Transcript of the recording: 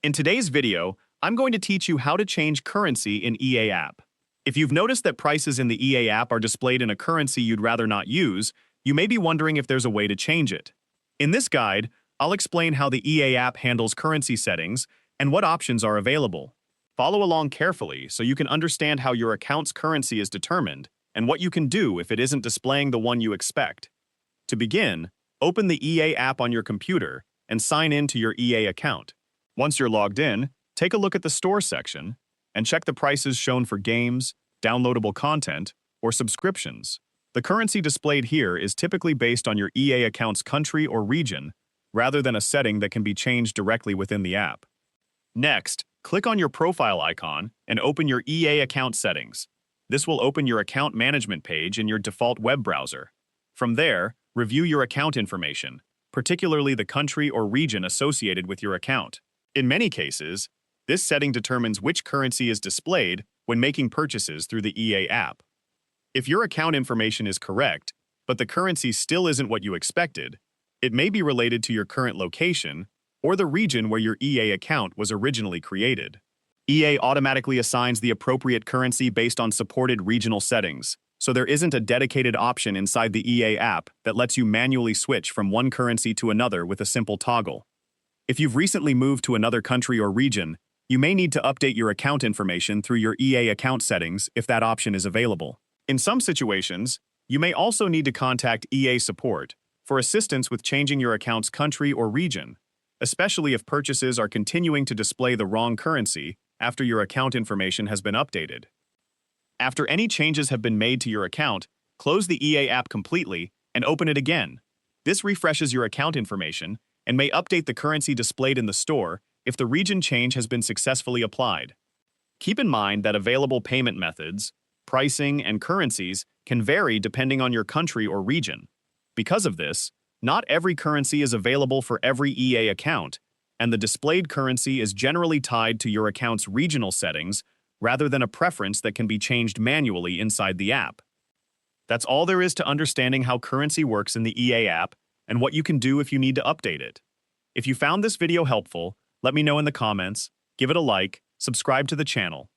In today's video, I'm going to teach you how to change currency in EA app. If you've noticed that prices in the EA app are displayed in a currency you'd rather not use, you may be wondering if there's a way to change it. In this guide, I'll explain how the EA app handles currency settings and what options are available. Follow along carefully so you can understand how your account's currency is determined and what you can do if it isn't displaying the one you expect. To begin, open the EA app on your computer and sign in to your EA account. Once you're logged in, take a look at the store section and check the prices shown for games, downloadable content, or subscriptions. The currency displayed here is typically based on your EA account's country or region, rather than a setting that can be changed directly within the app. Next, click on your profile icon and open your EA account settings. This will open your account management page in your default web browser. From there, review your account information, particularly the country or region associated with your account. In many cases, this setting determines which currency is displayed when making purchases through the EA app. If your account information is correct, but the currency still isn't what you expected, it may be related to your current location or the region where your EA account was originally created. EA automatically assigns the appropriate currency based on supported regional settings, so there isn't a dedicated option inside the EA app that lets you manually switch from one currency to another with a simple toggle. If you've recently moved to another country or region, you may need to update your account information through your EA account settings if that option is available. In some situations, you may also need to contact EA support for assistance with changing your account's country or region, especially if purchases are continuing to display the wrong currency after your account information has been updated. After any changes have been made to your account, close the EA app completely and open it again. This refreshes your account information and may update the currency displayed in the store if the region change has been successfully applied. Keep in mind that available payment methods, pricing, and currencies can vary depending on your country or region. Because of this, not every currency is available for every EA account, and the displayed currency is generally tied to your account's regional settings rather than a preference that can be changed manually inside the app. That's all there is to understanding how currency works in the EA app and what you can do if you need to update it. If you found this video helpful, let me know in the comments, give it a like, subscribe to the channel,